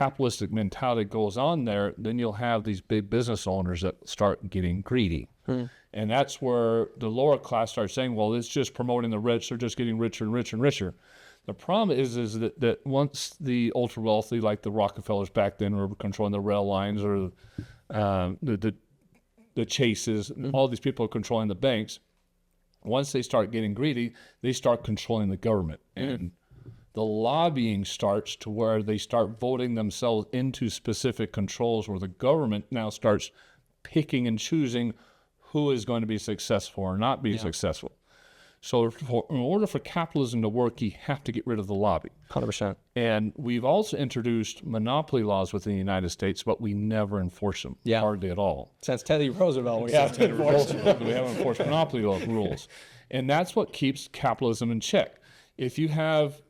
capitalistic mentality goes on there, then you'll have these big business owners that start getting greedy. And that's where the lower class starts saying, well, it's just promoting the rich. They're just getting richer and richer and richer. The problem is that once the ultra wealthy, like the Rockefellers back then, were controlling the rail lines, or the Chases, all these people are controlling the banks. Once they start getting greedy, they start controlling the government. And the lobbying starts to where they start voting themselves into specific controls, where the government now starts picking and choosing who is going to be successful or not be successful. So in order for capitalism to work, you have to get rid of the lobby. 100%. And we've also introduced monopoly laws within the United States, but we never enforce them, hardly at all. Since Teddy Roosevelt, we have to enforce them. We haven't enforced monopoly rules. And that's what keeps capitalism in check. If you have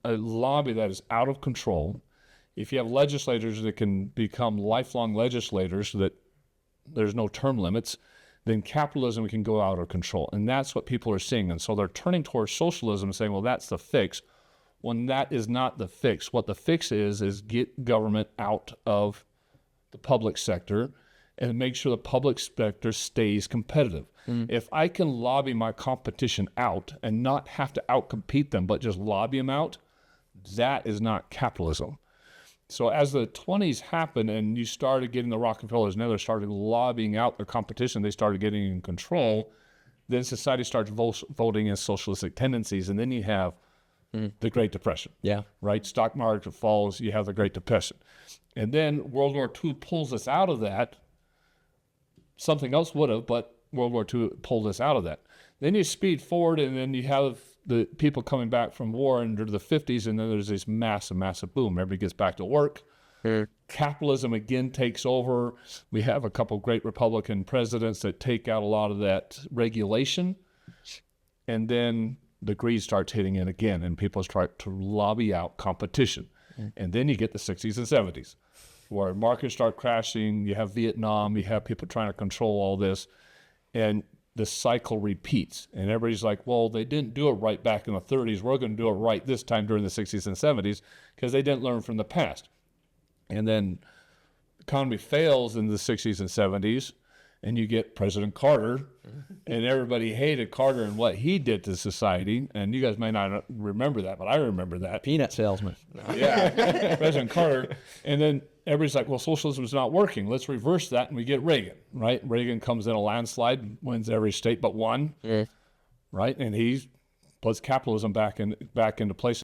a lobby that is out of control, if you have legislators that can become lifelong legislators, that there's no term limits, then capitalism can go out of control. And that's what people are seeing. And so they're turning towards socialism and saying, well, that's the fix. When that is not the fix. What the fix is get government out of the public sector and make sure the public sector stays competitive. If I can lobby my competition out and not have to outcompete them, but just lobby them out, that is not capitalism. So as the 20s happened and you started getting the Rockefellers, now they started lobbying out their competition, they started getting in control, then society starts voting in socialistic tendencies, and then you have the Great Depression. Right? Stock market falls, you have the Great Depression. And then World War II pulls us out of that. Something else would have, but World War II pulled us out of that. Then you speed forward, and then you have the people coming back from war into the 50s, and then there's this massive boom. Everybody gets back to work. Capitalism again takes over. We have a couple of great Republican presidents that take out a lot of that regulation, and then the greed starts hitting in again, and people start to lobby out competition. And then you get the 60s and 70s, where markets start crashing. You have Vietnam. You have people trying to control all this, and the cycle repeats. And everybody's like, well, they didn't do it right back in the 30s. We're going to do it right this time during the 60s and 70s because they didn't learn from the past. And then the economy fails in the 60s and 70s, and you get President Carter, and everybody hated Carter and what he did to society. And you guys may not remember that, but I remember that. Peanut salesman. President Carter. And then everybody's like, well, socialism is not working. Let's reverse that, and we get Reagan, right? Reagan comes in a landslide, wins every state but one, right? And he puts capitalism back into place.